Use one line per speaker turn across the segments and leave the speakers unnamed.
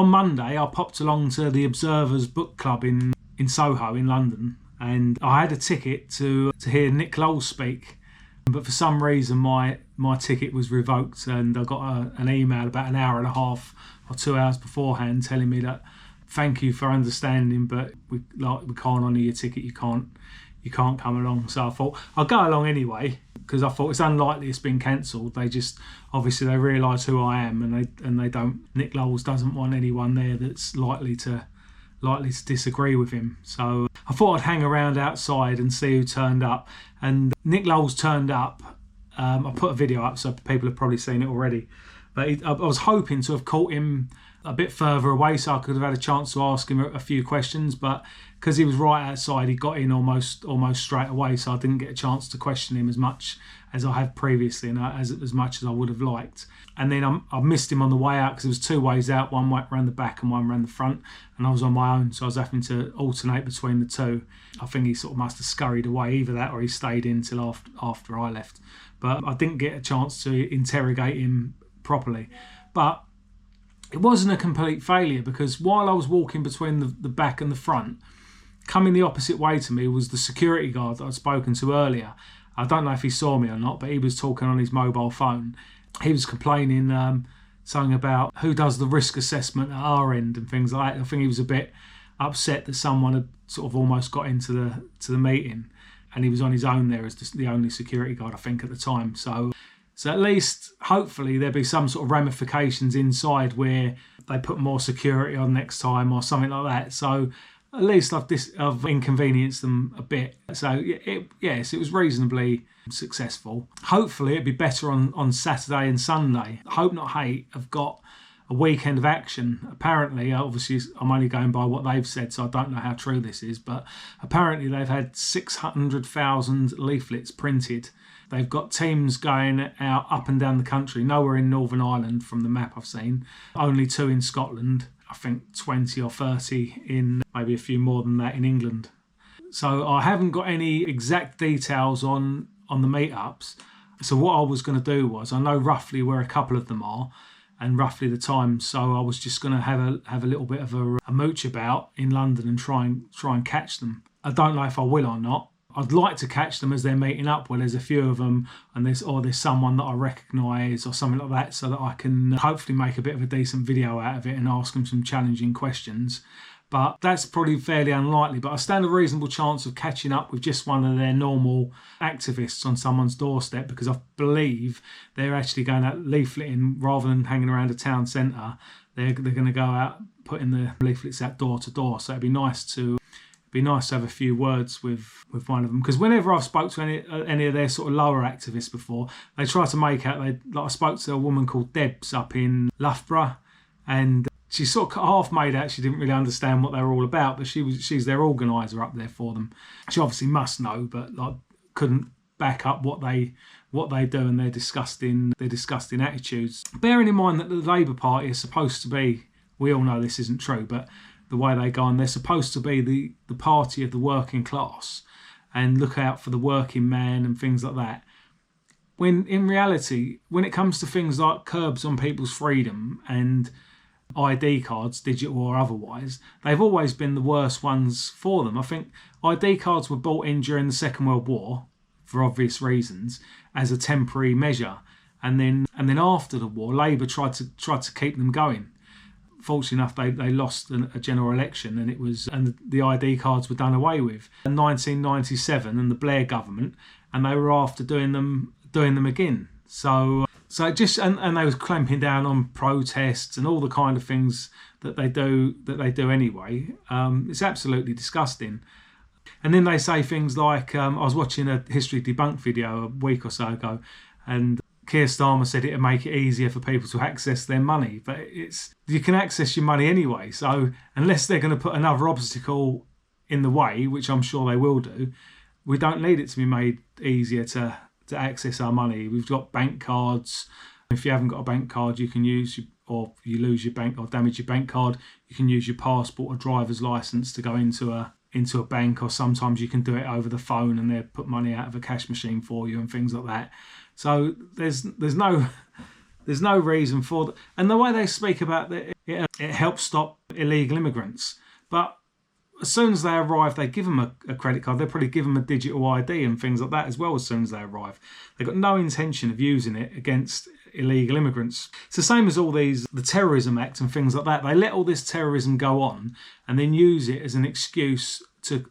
on Monday, I popped along to the Observer's book club in Soho in London, and I had a ticket to hear Nick Lowell speak. But for some reason, my ticket was revoked, and I got an email about an hour and a half or 2 hours beforehand telling me that thank you for understanding, but we can't honour your ticket. You can't come along. So I thought I'll go along anyway, because I thought it's unlikely it's been cancelled. They just obviously they realise who I am, and they don't. Nick Lowell's doesn't want anyone there that's likely to disagree with him. So I thought I'd hang around outside and see who turned up. And Nick Lowell's turned up. I put a video up, so people have probably seen it already. But I was hoping to have caught him a bit further away, so I could have had a chance to ask him a few questions. But because he was right outside, he got in almost straight away, so I didn't get a chance to question him as much as I have previously, and as much as I would have liked. And then I missed him on the way out, because there was two ways out, one went around the back and one around the front, and I was on my own, so I was having to alternate between the two. I think he sort of must have scurried away, either that or he stayed in till after I left. But I didn't get a chance to interrogate him properly. But it wasn't a complete failure, because while I was walking between the back and the front, coming the opposite way to me was the security guard that I'd spoken to earlier. I don't know if he saw me or not, but he was talking on his mobile phone. He was complaining something about who does the risk assessment at our end and things like that. I think he was a bit upset that someone had sort of almost got into the meeting, and he was on his own there as the only security guard, I think, at the time. So at least, hopefully, there'll be some sort of ramifications inside where they put more security on next time or something like that. So at least I've inconvenienced them a bit. So yes, it was reasonably successful. Hopefully it'd be better on Saturday and Sunday. Hope Not Hate have got a weekend of action. Apparently, obviously I'm only going by what they've said, so I don't know how true this is, but apparently they've had 600,000 leaflets printed. They've got teams going out up and down the country, nowhere in Northern Ireland from the map I've seen, only 2 in Scotland, I think 20 or 30 in, maybe a few more than that, in England. So I haven't got any exact details on the meetups. So what I was going to do was, I know roughly where a couple of them are and roughly the times, so I was just going to have a little bit of a mooch about in London and try and catch them. I don't know if I will or not. I'd like to catch them as they're meeting up, where there's a few of them and there's someone that I recognise or something like that, so that I can hopefully make a bit of a decent video out of it and ask them some challenging questions. But that's probably fairly unlikely. But I stand a reasonable chance of catching up with just one of their normal activists on someone's doorstep, because I believe they're actually going out leafleting rather than hanging around a town centre. They're going to go out putting the leaflets out door to door. So it'd be nice to have a few words with one of them, because whenever I've spoke to any of their sort of lower activists before, they try to make out I spoke to a woman called Debs up in Loughborough, and she sort of half made out she didn't really understand what they were all about, but she's their organiser up there for them. She obviously must know, but couldn't back up what they do and their disgusting attitudes. Bearing in mind that the Labour Party is supposed to be, we all know this isn't true, but the way they go on, they're supposed to be the party of the working class and look out for the working man and things like that. When in reality, when it comes to things like curbs on people's freedom and ID cards, digital or otherwise, they've always been the worst ones for them. I think ID cards were brought in during the Second World War for obvious reasons as a temporary measure, and then after the war, Labour tried to keep them going. Fortunately enough, they lost a general election, and the ID cards were done away with in 1997 and the Blair government, and they were after doing them again. So it just and they was clamping down on protests and all the kind of things that they do anyway. It's absolutely disgusting. And then they say things like, I was watching a History Debunked video a week or so ago, and Keir Starmer said it'd make it easier for people to access their money, but you can access your money anyway. So unless they're going to put another obstacle in the way, which I'm sure they will do, we don't need it to be made easier to access our money. We've got bank cards. If you haven't got a bank card, you can use, or you lose your bank or damage your bank card, you can use your passport or driver's license to go into a bank, or sometimes you can do it over the phone and they put money out of a cash machine for you and things like that. So there's no reason for that. And the way they speak about it it helps stop illegal immigrants. But as soon as they arrive, they give them a credit card. They probably give them a digital ID and things like that as well as soon as they arrive. They've got no intention of using it against illegal immigrants. It's the same as all the Terrorism Act and things like that. They let all this terrorism go on and then use it as an excuse to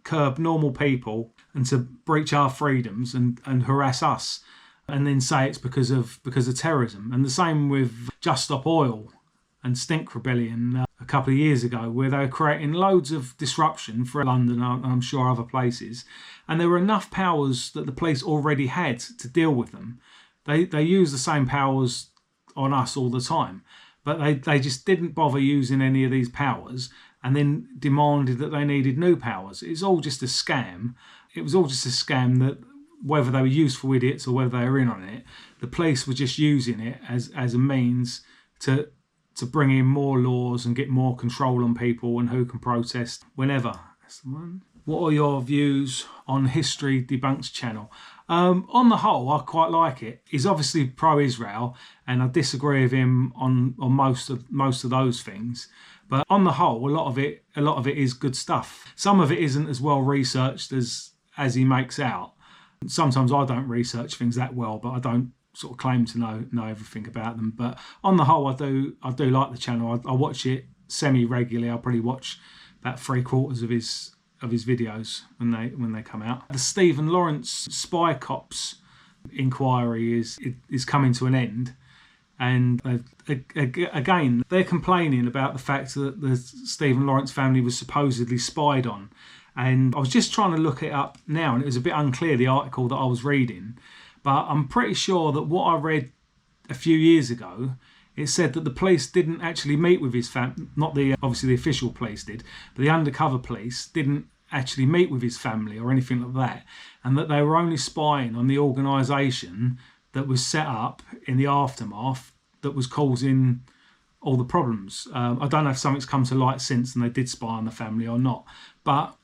curb normal people and to breach our freedoms and harass us, and then say it's because of terrorism. And the same with Just Stop Oil and Stink Rebellion a couple of years ago, where they were creating loads of disruption for London and I'm sure other places. And there were enough powers that the police already had to deal with them. They use the same powers on us all the time, but they just didn't bother using any of these powers and then demanded that they needed new powers. It's all just a scam. It was all just a scam that whether they were useful idiots or whether they were in on it, the police were just using it as a means to bring in more laws and get more control on people and who can protest whenever. That's the one. What are your views on History Debunked channel? On the whole, I quite like it. He's obviously pro-Israel, and I disagree with him on most of those things. But on the whole, a lot of it is good stuff. Some of it isn't as well researched as he makes out. Sometimes I don't research things that well, but I don't sort of claim to know everything about them. But on the whole, I do like the channel. I watch it semi-regularly. I probably watch about 3/4 of his videos when they come out. The Stephen Lawrence spy cops inquiry is coming to an end, and again they're complaining about the fact that the Stephen Lawrence family was supposedly spied on. And I was just trying to look it up now, and it was a bit unclear, the article that I was reading, but I'm pretty sure that what I read a few years ago, it said that the police didn't actually meet with his family, not obviously the official police did, but the undercover police didn't actually meet with his family or anything like that, and that they were only spying on the organisation that was set up in the aftermath that was causing all the problems. I don't know if something's come to light since and they did spy on the family or not, but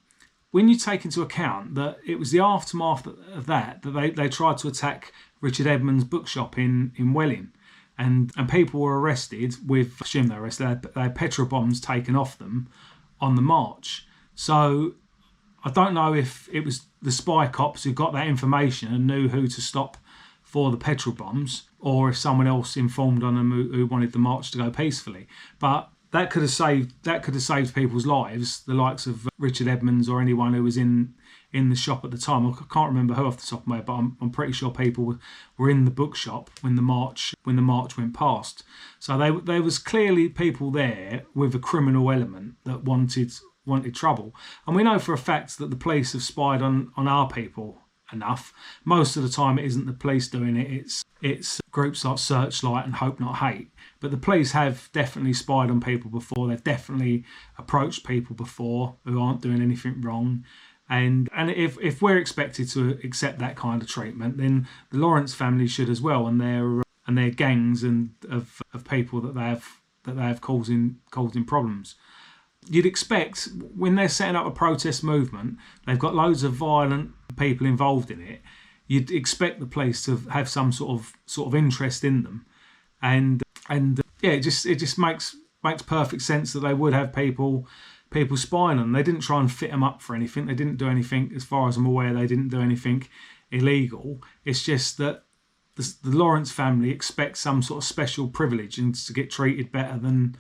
when you take into account that it was the aftermath of that they tried to attack Richard Edmonds' bookshop in Welling, and people were arrested with, I assume they were arrested, they had petrol bombs taken off them on the march. So I don't know if it was the spy cops who got that information and knew who to stop for the petrol bombs, or if someone else informed on them who wanted the march to go peacefully. But that could have saved people's lives, the likes of Richard Edmonds or anyone who was in the shop at the time. I can't remember who off the top of my head, but I'm pretty sure people were in the bookshop when the march went past. So there was clearly people there with a criminal element that wanted trouble. And we know for a fact that the police have spied on our people enough. Most of the time it isn't the police doing it, it's groups like Searchlight and Hope Not Hate. But the police have definitely spied on people before. They've definitely approached people before who aren't doing anything wrong. And if we're expected to accept that kind of treatment, then the Lawrence family should as well, and their gangs and of people that they have causing problems. You'd expect when they're setting up a protest movement, they've got loads of violent people involved in it. You'd expect the police to have some sort of interest in them, and yeah, it just makes perfect sense that they would have people spying on them. They didn't try and fit them up for anything. They didn't do anything, as far as I'm aware, they didn't do anything illegal. It's just that the Lawrence family expects some sort of special privilege and to get treated better than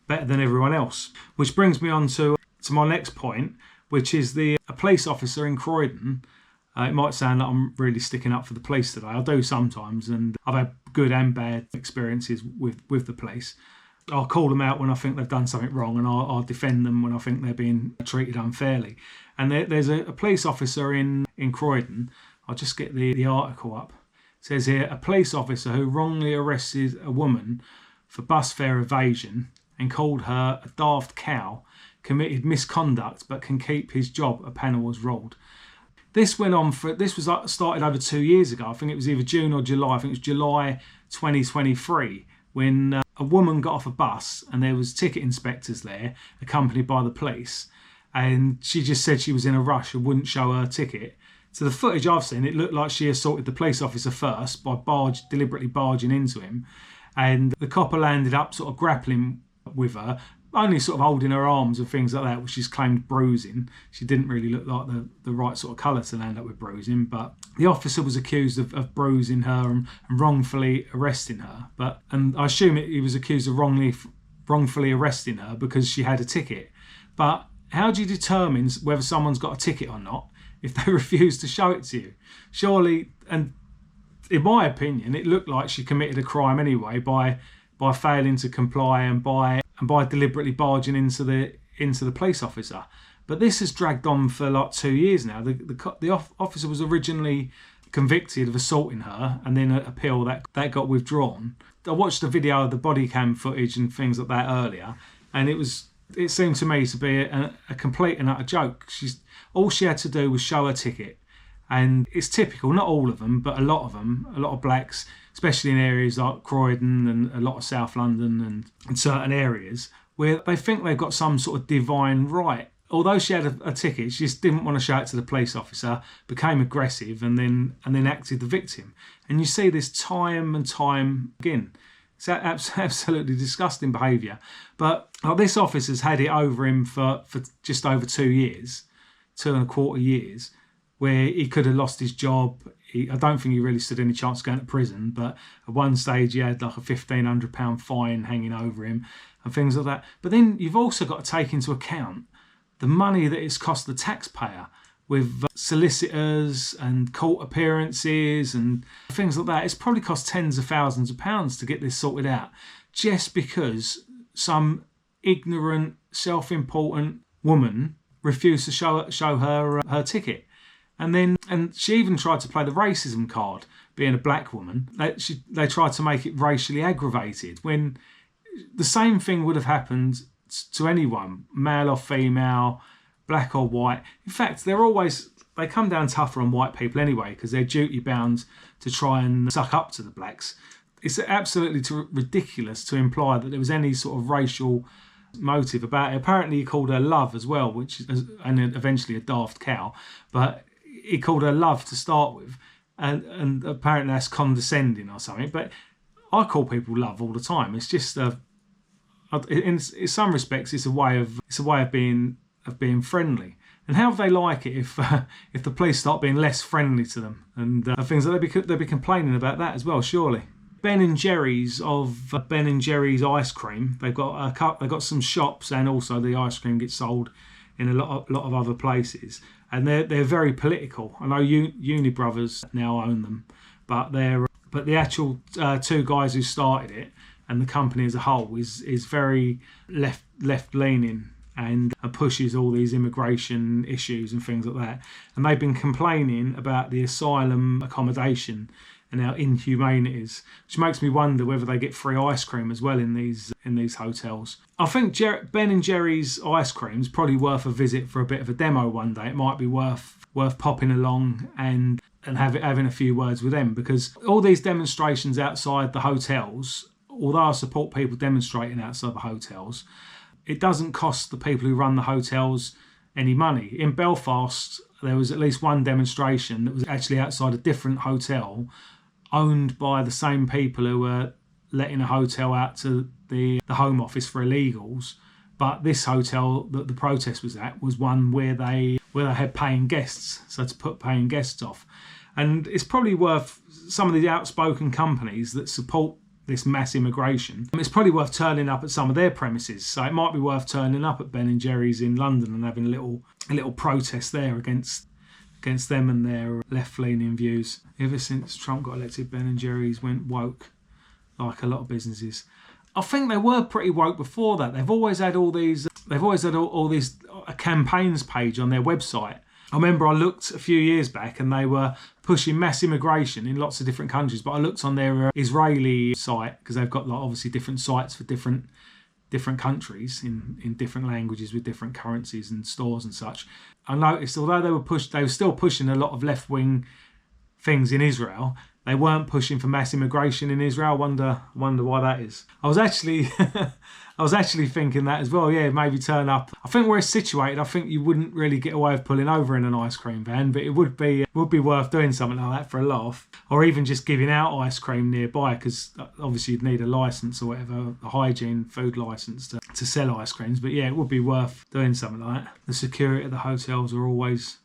everyone else. Which brings me on to my next point, which is a police officer in Croydon. It might sound like I'm really sticking up for the police today. I do sometimes, and I've had good and bad experiences with the police. I'll call them out when I think they've done something wrong, and I'll defend them when I think they're being treated unfairly. And there's a police officer in Croydon. I'll just get the article up. It says here, a police officer who wrongly arrested a woman for bus fare evasion and called her a daft cow committed misconduct but can keep his job, a panel was ruled. This was started over 2 years ago. I think it was either June or July. I think it was July 2023 when a woman got off a bus and there was ticket inspectors there accompanied by the police, and she just said she was in a rush and wouldn't show her ticket. So the footage I've seen, it looked like she assaulted the police officer first by deliberately barging into him, and the copper landed up sort of grappling with her, only sort of holding her arms and things like that, which she's claimed bruising. She didn't really look like the right sort of colour to land up with bruising, but the officer was accused of bruising her and wrongfully arresting her. And I assume he was accused of wrongfully arresting her because she had a ticket. But how do you determine whether someone's got a ticket or not if they refuse to show it to you? Surely, and in my opinion, it looked like she committed a crime anyway by failing to comply and by deliberately barging into the police officer. But this has dragged on for like 2 years now. The officer was originally convicted of assaulting her, and then an appeal that got withdrawn. I watched a video of the body cam footage and things like that earlier, and it seemed to me to be a complete and utter joke. All she had to do was show her ticket. And it's typical, not all of them, but a lot of blacks, especially in areas like Croydon and a lot of South London and certain areas, where they think they've got some sort of divine right. Although she had a ticket, she just didn't want to show it to the police officer, became aggressive, and then acted the victim. And you see this time and time again. It's absolutely disgusting behaviour. But this officer's had it over him for just over 2 years, 2.25 years, where he could have lost his job. I don't think he really stood any chance of going to prison, but at one stage he had like a £1,500 fine hanging over him and things like that. But then you've also got to take into account the money that it's cost the taxpayer with solicitors and court appearances and things like that. It's probably cost tens of thousands of pounds to get this sorted out, just because some ignorant, self-important woman refused to show her ticket. And she even tried to play the racism card, being a black woman. They tried to make it racially aggravated, when the same thing would have happened to anyone, male or female, black or white. In fact, they come down tougher on white people anyway, because they're duty bound to try and suck up to the blacks. It's absolutely ridiculous to imply that there was any sort of racial motive about it. Apparently he called her love as well, and eventually a daft cow, but he called her love to start with, and apparently that's condescending or something. But I call people love all the time. It's just in some respects it's a way of being friendly. And how would they like it if the police start being less friendly to them and things like that? They'd be complaining about that as well, surely. Ben & Jerry's ice cream. They've got some shops, and also the ice cream gets sold in a lot of other places, and they're very political. I know Uni Brothers now own them, but the actual two guys who started it and the company as a whole is very left leaning and pushes all these immigration issues and things like that. And they've been complaining about the asylum accommodation and how inhumane it is, which makes me wonder whether they get free ice cream as well in these hotels. I think Ben & Jerry's ice cream is probably worth a visit for a bit of a demo one day. It might be worth popping along and having a few words with them, because all these demonstrations outside the hotels, although I support people demonstrating outside the hotels, it doesn't cost the people who run the hotels any money. In Belfast, there was at least one demonstration that was actually outside a different hotel owned by the same people who were letting a hotel out to the Home Office for illegals. But this hotel that the protest was at was one where they had paying guests, so to put paying guests off. And it's probably worth some of the outspoken companies that support this mass immigration, it's probably worth turning up at some of their premises. So it might be worth turning up at Ben & Jerry's in London and having a little protest there against them and their left-leaning views. Ever since Trump got elected, Ben & Jerry's went woke, like a lot of businesses. I think they were pretty woke before that. They've always had all these campaigns page on their website. I remember I looked a few years back and they were pushing mass immigration in lots of different countries, but I looked on their Israeli site, because they've got obviously different sites for different countries in different languages with different currencies and stores and such. I noticed although they were still pushing a lot of left-wing things in Israel. They weren't pushing for mass immigration in Israel. I wonder why that is. I was actually thinking that as well. Yeah, maybe turn up. I think where it's situated, I think you wouldn't really get away with pulling over in an ice cream van, but it would be worth doing something like that for a laugh, or even just giving out ice cream nearby, because obviously you'd need a license or whatever, a hygiene food license to sell ice creams. But yeah, it would be worth doing something like that. The security at the hotels are always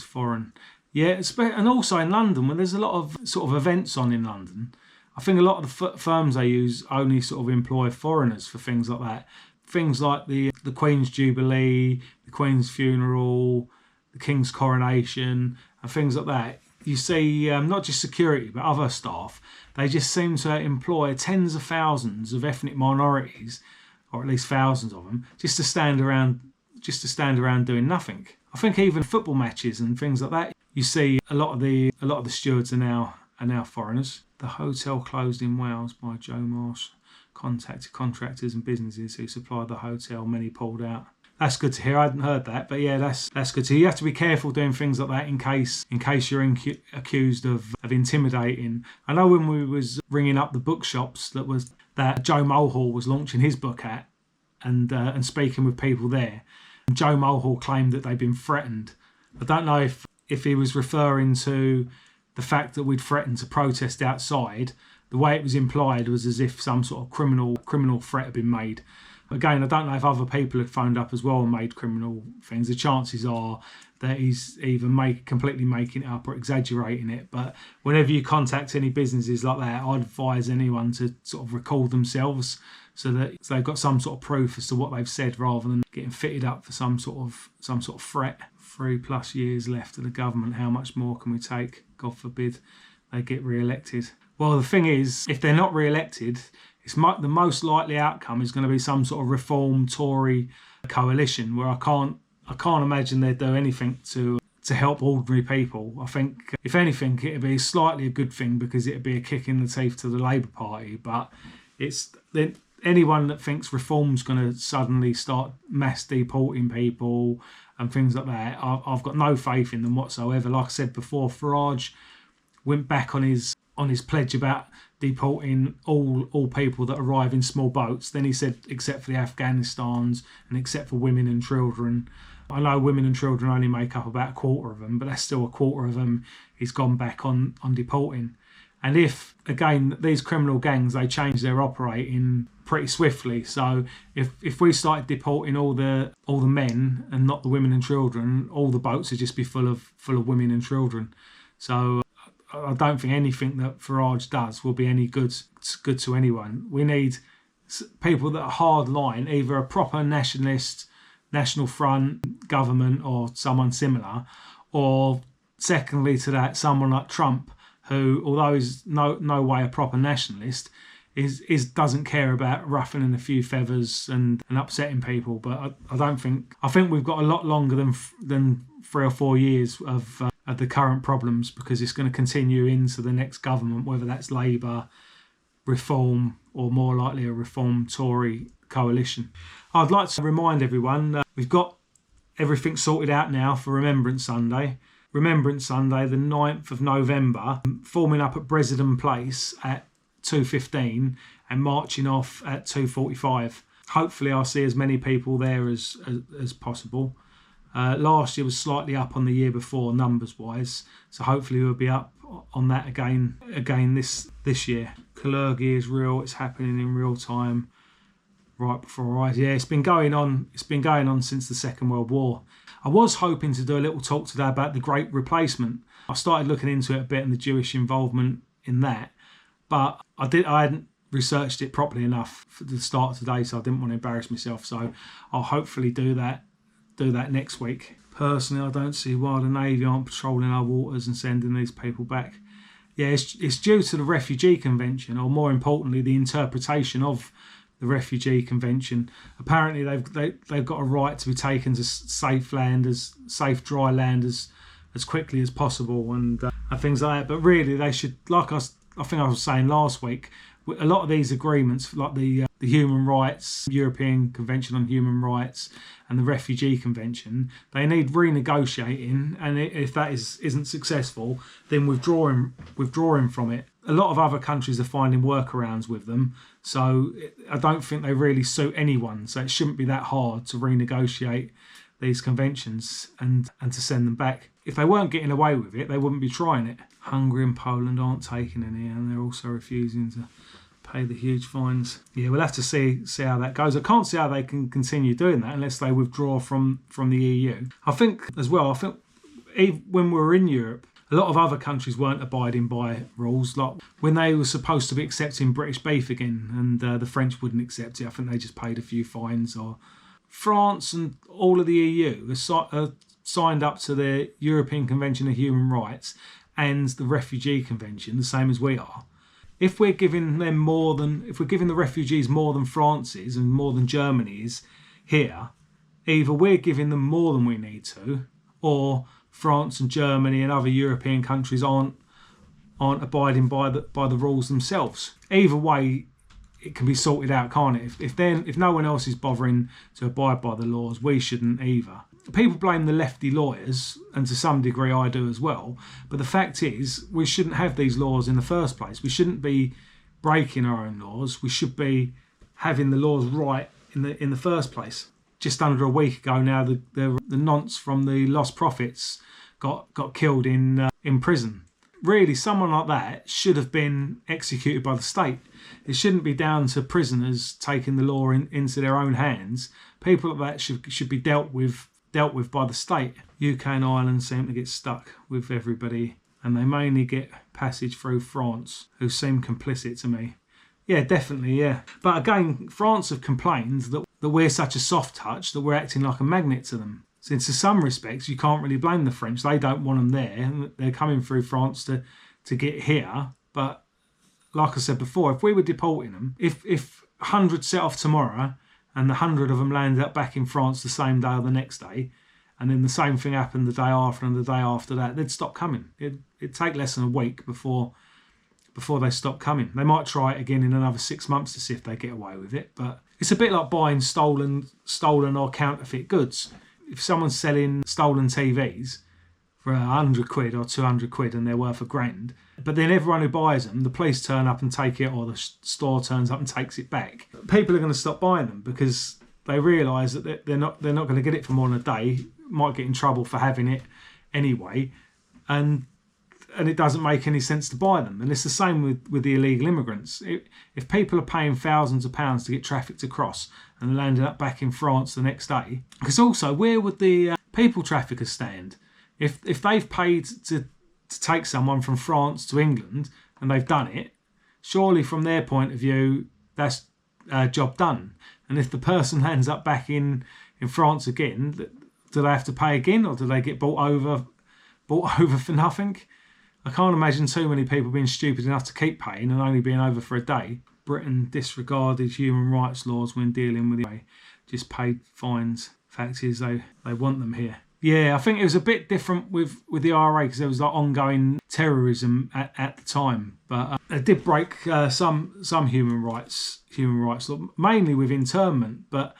foreign. Yeah, and also in London, when there's a lot of sort of events on in London, I think a lot of the firms they use only sort of employ foreigners for things like that. Things like the Queen's Jubilee, the Queen's funeral, the King's coronation, and things like that. You see, not just security, but other staff, they just seem to employ tens of thousands of ethnic minorities, or at least thousands of them, just to stand around doing nothing. I think even football matches and things like that, you see a lot of the stewards are now foreigners. The hotel closed in Wales by Joe Marsh. Contacted contractors and businesses who supplied the hotel. Many pulled out. That's good to hear. I hadn't heard that, but yeah, that's good to hear. You have to be careful doing things like that in case you're accused of intimidating. I know when we was ringing up the bookshops that Joe Mulhall was launching his book at, and speaking with people there, Joe Mulhall claimed that they'd been threatened. I don't know if he was referring to the fact that we'd threatened to protest outside. The way it was implied was as if some sort of criminal threat had been made. Again, I don't know if other people had phoned up as well and made criminal things. The chances are that he's either completely making it up or exaggerating it. But whenever you contact any businesses like that, I'd advise anyone to sort of record themselves so that they've got some sort of proof as to what they've said, rather than getting fitted up for some sort of threat. 3+ years left of the government. How much more can we take? God forbid they get re-elected. Well, the thing is, if they're not re-elected, the most likely outcome is going to be some sort of Reform Tory coalition, where I can't imagine they'd do anything to help ordinary people. I think, if anything, it'd be slightly a good thing, because it'd be a kick in the teeth to the Labour Party. But anyone that thinks reform's going to suddenly start mass deporting people and things like that, I've got no faith in them whatsoever. Like I said before, Farage went back on his pledge about deporting all people that arrive in small boats. Then he said, except for the Afghanistans and except for women and children. I know women and children only make up about a quarter of them, but that's still a quarter of them he's gone back on deporting. And if, again, these criminal gangs, they change their operating pretty swiftly. So if we started deporting all the men and not the women and children, all the boats would just be full of women and children. So I don't think anything that Farage does will be any good to anyone. We need people that are hard line, either a proper nationalist, National Front government or someone similar, or secondly to that, someone like Trump, who, although he's no way a proper nationalist, doesn't care about ruffling a few feathers and upsetting people. But I think we've got a lot longer than 3 or 4 years of the current problems, because it's going to continue into the next government, whether that's Labour, Reform, or more likely a Reform Tory coalition. I'd like to remind everyone we've got everything sorted out now for Remembrance Sunday. Remembrance Sunday, the 9th of November, forming up at Bresenden Place at 2:15 and marching off at 2:45. Hopefully I'll see as many people there as possible. Last year was slightly up on the year before numbers wise, so hopefully we'll be up on that again this year. Clergy is real, it's happening in real time right before our eyes. Yeah, it's been going on since the Second World War. I was hoping to do a little talk today about the Great Replacement. I started looking into it a bit and the Jewish involvement in that, but I hadn't researched it properly enough for the start today, so I didn't want to embarrass myself. So I'll hopefully do that next week. Personally, I don't see why the Navy aren't patrolling our waters and sending these people back. Yeah, it's due to the Refugee Convention, or more importantly, the interpretation of the Refugee Convention. Apparently, they've got a right to be taken to safe dry land as quickly as possible, and things like that. But really, they should, I think I was saying last week, a lot of these agreements, like the the European Convention on Human Rights and the Refugee Convention, they need renegotiating, and if that isn't successful, then withdrawing from it. A lot of other countries are finding workarounds with them, so I don't think they really suit anyone, so it shouldn't be that hard to renegotiate these conventions and to send them back. If they weren't getting away with it, they wouldn't be trying it. Hungary and Poland aren't taking any, and they're also refusing to pay the huge fines. Yeah, we'll have to see how that goes. I can't see how they can continue doing that unless they withdraw from the EU. I think even when we were in Europe, a lot of other countries weren't abiding by rules. Like when they were supposed to be accepting British beef again, and the French wouldn't accept it, I think they just paid a few fines. Or France and all of the EU are signed up to the European Convention of Human Rights and the Refugee Convention, the same as we are. If we're giving the refugees more than France is and more than Germany is here, either we're giving them more than we need to, or France and Germany and other European countries aren't abiding by the rules themselves. Either way, it can be sorted out, can't it? If no one else is bothering to abide by the laws, we shouldn't either. People blame the lefty lawyers, and to some degree I do as well, but the fact is we shouldn't have these laws in the first place. We shouldn't be breaking our own laws. We should be having the laws right in the first place. Just under a week ago now, the nonce from the Lost Prophets got killed in prison. Really, someone like that should have been executed by the state. It shouldn't be down to prisoners taking the law into their own hands. People like that should be dealt with by the state. UK and Ireland seem to get stuck with everybody, and they mainly get passage through France, who seem complicit to me. Yeah, definitely, yeah. But again, France have complained that we're such a soft touch that we're acting like a magnet to them. So in some respects, you can't really blame the French. They don't want them there. They're coming through France to get here. But like I said before, if we were deporting them, if 100 set off tomorrow and the 100 of them landed up back in France the same day or the next day, and then the same thing happened the day after and the day after that, they'd stop coming. It'd take less than a week before they stop coming. They might try it again in another 6 months to see if they get away with it. But it's a bit like buying stolen or counterfeit goods. If someone's selling stolen TVs for £100 or £200 and they're worth £1,000, but then everyone who buys them, the police turn up and take it, or the store turns up and takes it back, people are going to stop buying them because they realise that they're not going to get it for more than a day, might get in trouble for having it anyway, and it doesn't make any sense to buy them. And it's the same with the illegal immigrants. If people are paying thousands of pounds to get trafficked across and they're landing up back in France the next day, because also, where would the people traffickers stand? If they've paid to take someone from France to England and they've done it, surely from their point of view, that's a job done. And if the person lands up back in France again, do they have to pay again, or do they get bought over for nothing? I can't imagine too many people being stupid enough to keep paying and only being over for a day. Britain disregarded human rights laws when dealing with it. Just paid fines. Fact is, they want them here. Yeah, I think it was a bit different with the IRA because there was like ongoing terrorism at the time. But it did break some human rights law, mainly with internment. But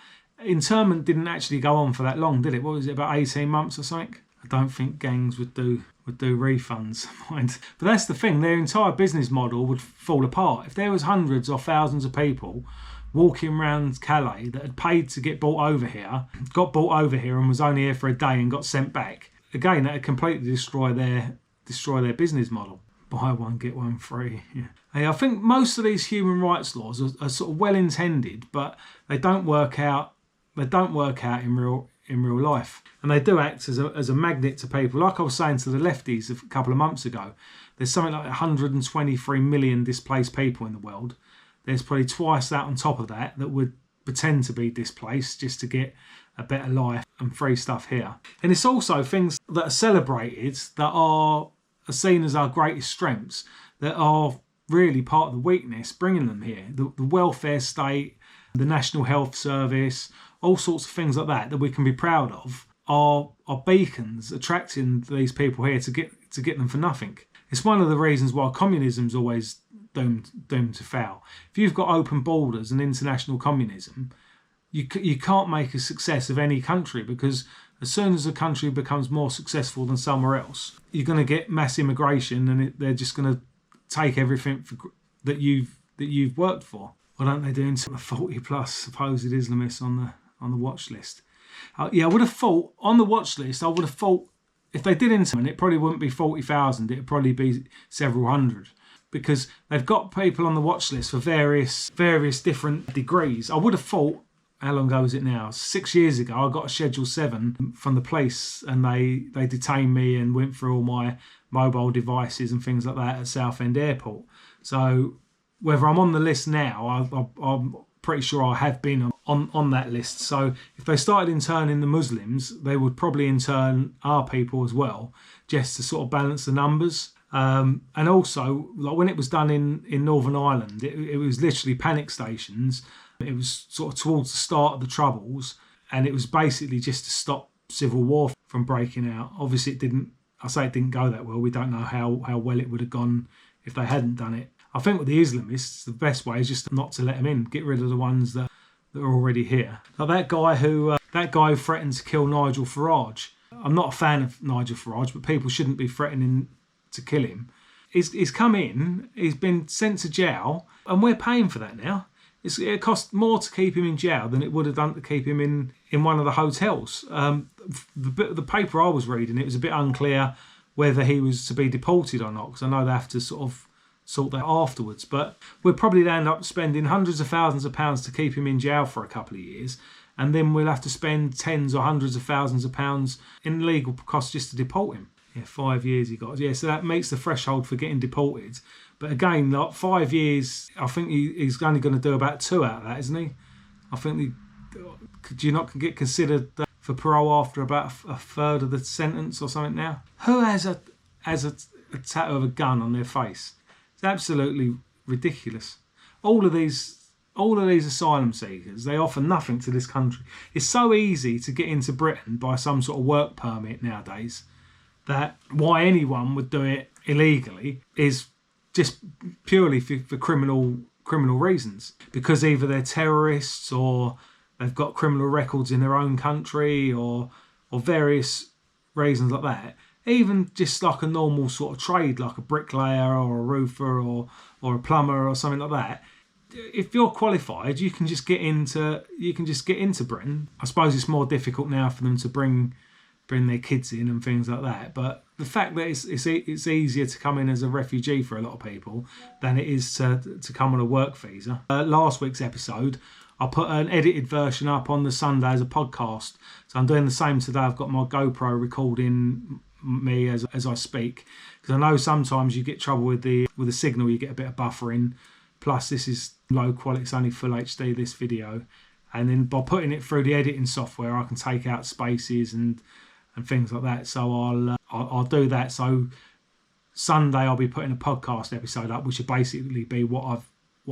internment didn't actually go on for that long, did it? What was it, about 18 months or something? I don't think gangs would do refunds, mind. But that's the thing, their entire business model would fall apart. If there was hundreds or thousands of people walking around Calais that had paid to get brought over here, got brought over here and was only here for a day and got sent back, again, that would completely destroy their business model. Buy one, get one free. Yeah. Hey, I think most of these human rights laws are sort of well intended, but they don't work out in real life. And they do act as a magnet to people. Like I was saying to the lefties a couple of months ago, there's something like 123 million displaced people in the world. There's probably twice that on top of that would pretend to be displaced just to get a better life and free stuff here. And it's also things that are celebrated that are seen as our greatest strengths that are really part of the weakness bringing them here. The welfare state, the National Health Service, all sorts of things like that we can be proud of are beacons attracting these people here to get them for nothing. It's one of the reasons why communism's always doomed to fail. If you've got open borders and international communism, you can't make a success of any country, because as soon as a country becomes more successful than somewhere else, you're going to get mass immigration, and they're just going to take everything that you've worked for. Why don't they do into the 40 plus supposed Islamists on the watch list? I would have thought on the watch list. I would have thought if they did into it probably wouldn't be 40,000. It'd probably be several hundred, because they've got people on the watch list for various different degrees. I would have thought. How long ago was it now? 6 years ago, I got a Schedule 7 from the police, and they detained me and went through all my mobile devices and things like that at Southend Airport. So whether I'm on the list now, I'm pretty sure I have been on that list. So if they started interning the Muslims, they would probably intern our people as well, just to sort of balance the numbers. And also, like when it was done in Northern Ireland, it was literally panic stations. It was sort of towards the start of the Troubles, and it was basically just to stop civil war from breaking out. Obviously, it didn't go that well. We don't know how well it would have gone if they hadn't done it. I think with the Islamists, the best way is just not to let them in. Get rid of the ones that are already here. Like that guy who threatened to kill Nigel Farage. I'm not a fan of Nigel Farage, but people shouldn't be threatening to kill him. He's come in, he's been sent to jail, and we're paying for that now. It cost more to keep him in jail than it would have done to keep him in one of the hotels. The paper I was reading, it was a bit unclear whether he was to be deported or not, because I know they have to sort of sort that afterwards. But we'll probably end up spending hundreds of thousands of pounds to keep him in jail for a couple of years, and then we'll have to spend tens or hundreds of thousands of pounds in legal costs just to deport him. 5 years he got. So that meets the threshold for getting deported. But again, like 5 years, I think he's only going to do about 2 out of that, isn't he? I think do you not get considered for parole after about a third of the sentence or something now? Who has a tattoo of a gun on their face? It's absolutely ridiculous. All of these asylum seekers, they offer nothing to this country. It's so easy to get into Britain by some sort of work permit nowadays, that why anyone would do it illegally is just purely for criminal reasons, because either they're terrorists or they've got criminal records in their own country or various reasons like that. Even just like a normal sort of trade, like a bricklayer or a roofer or a plumber or something like that. If you're qualified, you can just get into Britain. I suppose it's more difficult now for them to bring their kids in and things like that. But the fact that it's easier to come in as a refugee for a lot of people than it is to come on a work visa. Last week's episode, I put an edited version up on the Sunday as a podcast. So I'm doing the same today. I've got my GoPro recording me as I speak, because I know sometimes you get trouble with the signal. You get a bit of buffering. Plus, this is low quality. It's only full HD, this video. And then by putting it through the editing software, I can take out spaces and things like that. So I'll do that. So Sunday I'll be putting a podcast episode up, which will basically be what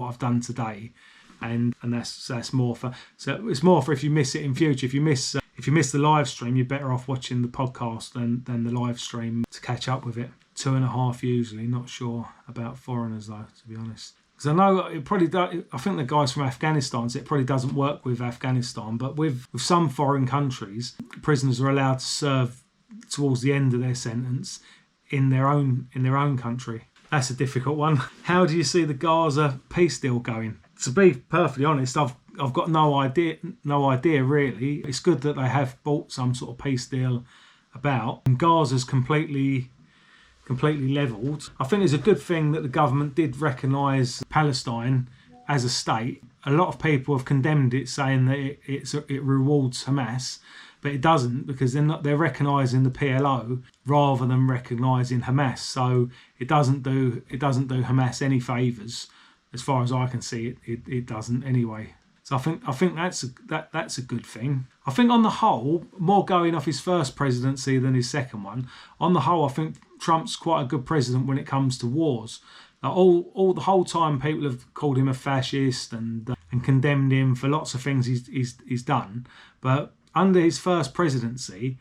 I've done today, and that's more for. So it's more for if you miss it in future. If you miss the live stream, you're better off watching the podcast than the live stream to catch up with it. 2.5 usually. Not sure about foreigners though, to be honest. Because I know it probably does. I think the guys from Afghanistan, so it probably doesn't work with Afghanistan, but with some foreign countries, prisoners are allowed to serve towards the end of their sentence in their own country. That's a difficult one. How do you see the Gaza peace deal going? To be perfectly honest, I've got no idea really. It's good that they have brought some sort of peace deal about, and Gaza's completely levelled. I think it's a good thing that the government did recognise Palestine as a state. A lot of people have condemned it, saying that it rewards Hamas, but it doesn't, because they're recognising the PLO rather than recognising Hamas. So it doesn't do Hamas any favours, as far as I can see. It doesn't anyway. So I think that's a good thing. I think on the whole, more going off his first presidency than his second one. On the whole, I think Trump's quite a good president when it comes to wars. Like all the whole time, people have called him a fascist and condemned him for lots of things he's done. But under his first presidency,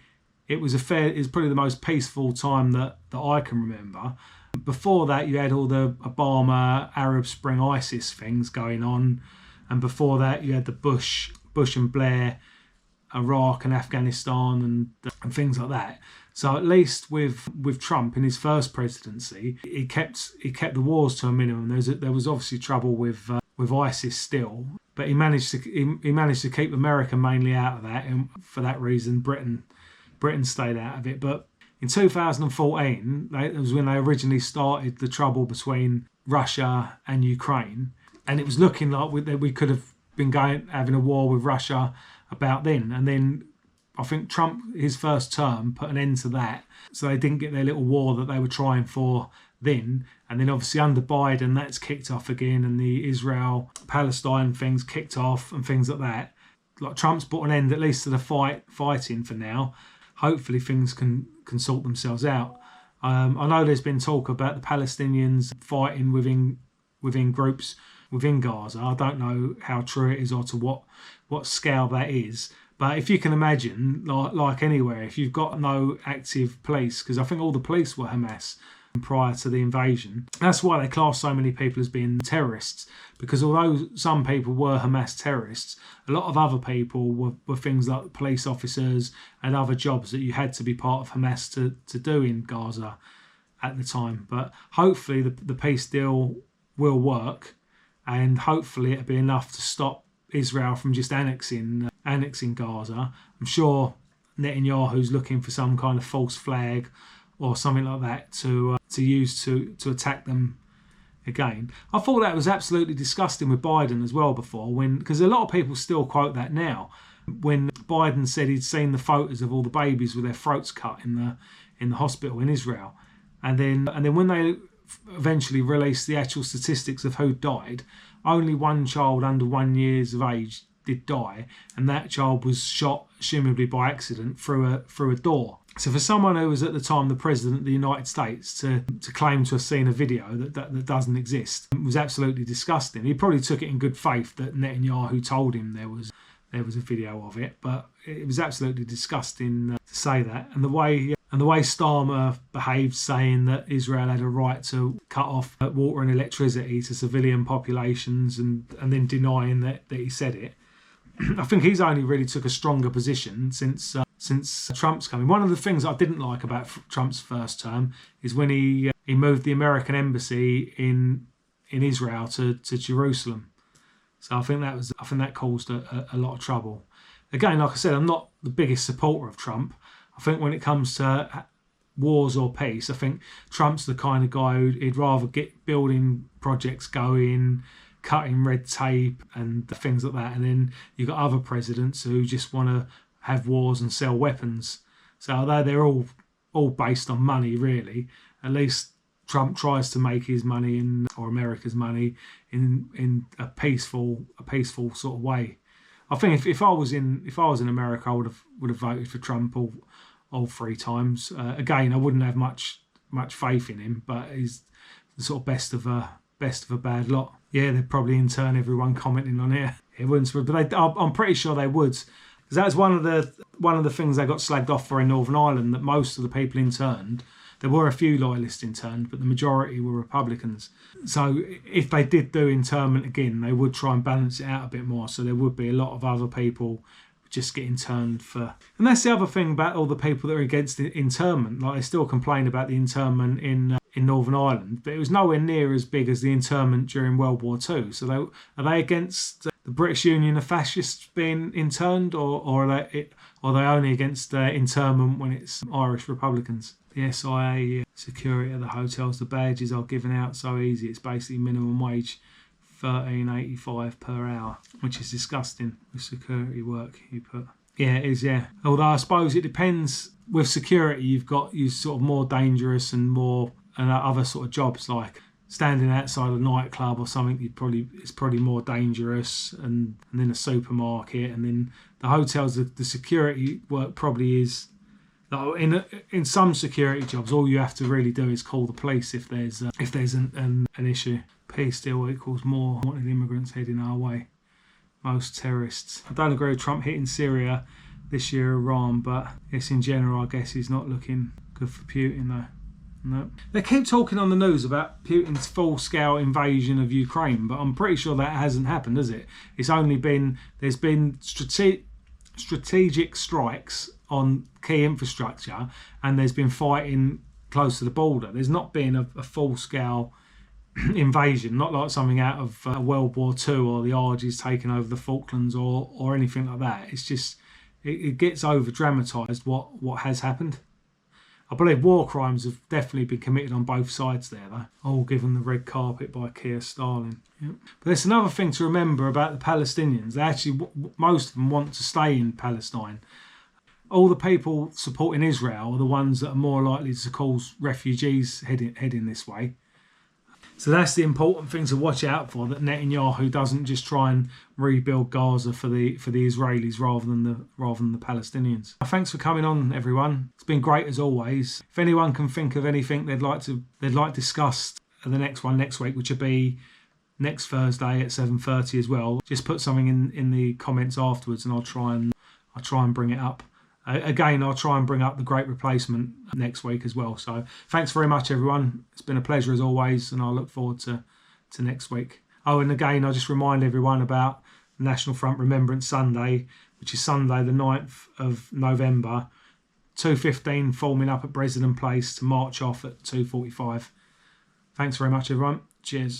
it was probably the most peaceful time that I can remember. Before that, you had all the Obama, Arab Spring, ISIS things going on. And before that, you had the Bush and Blair, Iraq and Afghanistan and things like that. So at least with Trump in his first presidency, he kept the wars to a minimum. There was obviously trouble with ISIS still, but he managed to keep America mainly out of that, and for that reason, Britain stayed out of it. But in 2014, that was when they originally started the trouble between Russia and Ukraine, and it was looking like we could have been having a war with Russia about then. And then I think Trump, his first term, put an end to that, so they didn't get their little war that they were trying for then. And then obviously under Biden, that's kicked off again, and the Israel-Palestine things kicked off and things like that. Like, Trump's put an end at least to the fighting for now. Hopefully things can sort themselves out. I know there's been talk about the Palestinians fighting within groups within Gaza. I don't know how true it is or to what scale that is. But if you can imagine, like anywhere, if you've got no active police, because I think all the police were Hamas prior to the invasion. That's why they class so many people as being terrorists, because although some people were Hamas terrorists, a lot of other people were things like police officers and other jobs that you had to be part of Hamas to do in Gaza at the time. But hopefully the peace deal will work, and hopefully it'll be enough to stop Israel from just annexing Gaza. I'm sure Netanyahu's looking for some kind of false flag or something like that to use to attack them again. I thought that was absolutely disgusting with Biden as well before, because a lot of people still quote that now, when Biden said he'd seen the photos of all the babies with their throats cut in the hospital in Israel, and then when they eventually released the actual statistics of who died, only one child under 1 year of age did die, and that child was shot, assumably by accident, through a door. So for someone who was at the time the President of the United States to claim to have seen a video that doesn't exist was absolutely disgusting. He probably took it in good faith that Netanyahu told him there was a video of it, but it was absolutely disgusting to say that. And the way Starmer behaved, saying that Israel had a right to cut off water and electricity to civilian populations, and then denying that he said it. I think he's only really took a stronger position since Trump's coming. One of the things I didn't like about Trump's first term is when he moved the American embassy in Israel to Jerusalem. So I think that caused a lot of trouble. Again, like I said, I'm not the biggest supporter of Trump. I think when it comes to wars or peace, I think Trump's the kind of guy who'd rather get building projects going, cutting red tape and things like that. And then you've got other presidents who just want to have wars and sell weapons. So although they're all based on money, really, at least Trump tries to make his money or America's money in a peaceful sort of way. I think if I was in America, I would have voted for Trump all three times. Again, I wouldn't have much faith in him, but he's the sort of best of a bad lot. Yeah, they'd probably intern everyone commenting on it. It wouldn't, but I'm pretty sure they would, because that was one of the things they got slagged off for in Northern Ireland. That most of the people interned, there were a few loyalists interned, but the majority were Republicans. So if they did do internment again, they would try and balance it out a bit more. So there would be a lot of other people just get interned for. And that's the other thing about all the people that are against internment. Like, they still complain about the internment in Northern Ireland, but it was nowhere near as big as the internment during World War II. So are they against the British Union of fascists being interned, or are they only against internment when it's Irish Republicans? The SIA security at the hotels, the badges are given out so easy. It's basically minimum wage, $13.85 per hour, which is disgusting with security work, you put. Yeah, it is, yeah. Although I suppose it depends. With security, you're sort of more dangerous and other sort of jobs, like standing outside a nightclub or something. It's probably more dangerous, and then a supermarket, and then the hotels. The security work probably is. In some security jobs, all you have to really do is call the police if there's an issue. Peace deal equals more wanted immigrants heading our way. Most terrorists. I don't agree with Trump hitting Syria this year, Iran, but yes, in general, I guess he's not looking good for Putin though. No. They keep talking on the news about Putin's full-scale invasion of Ukraine, but I'm pretty sure that hasn't happened, has it? It's only been, there's been strategic strikes on key infrastructure, and there's been fighting close to the border. There's not been a full-scale invasion, not like something out of World War II or the Argies taking over the Falklands or anything like that. It's just, it gets over-dramatised what has happened. I believe war crimes have definitely been committed on both sides there, though. All given the red carpet by Keir Starmer. Yep. But there's another thing to remember about the Palestinians. They actually, most of them want to stay in Palestine. All the people supporting Israel are the ones that are more likely to cause refugees heading this way. So that's the important thing to watch out for, that Netanyahu doesn't just try and rebuild Gaza for the Israelis rather than the Palestinians. Thanks for coming on, everyone. It's been great as always. If anyone can think of anything they'd like discussed at the next one next week, which will be next Thursday at 7:30 as well, just put something in the comments afterwards, and I'll try and bring it up. Again, I'll try and bring up the Great Replacement next week as well. So thanks very much, everyone. It's been a pleasure as always, and I look forward to next week. Oh, and again, I'll just remind everyone about National Front Remembrance Sunday, which is Sunday the 9th of November, 2:15, forming up at Bresden Place to march off at 2:45. Thanks very much, everyone. Cheers.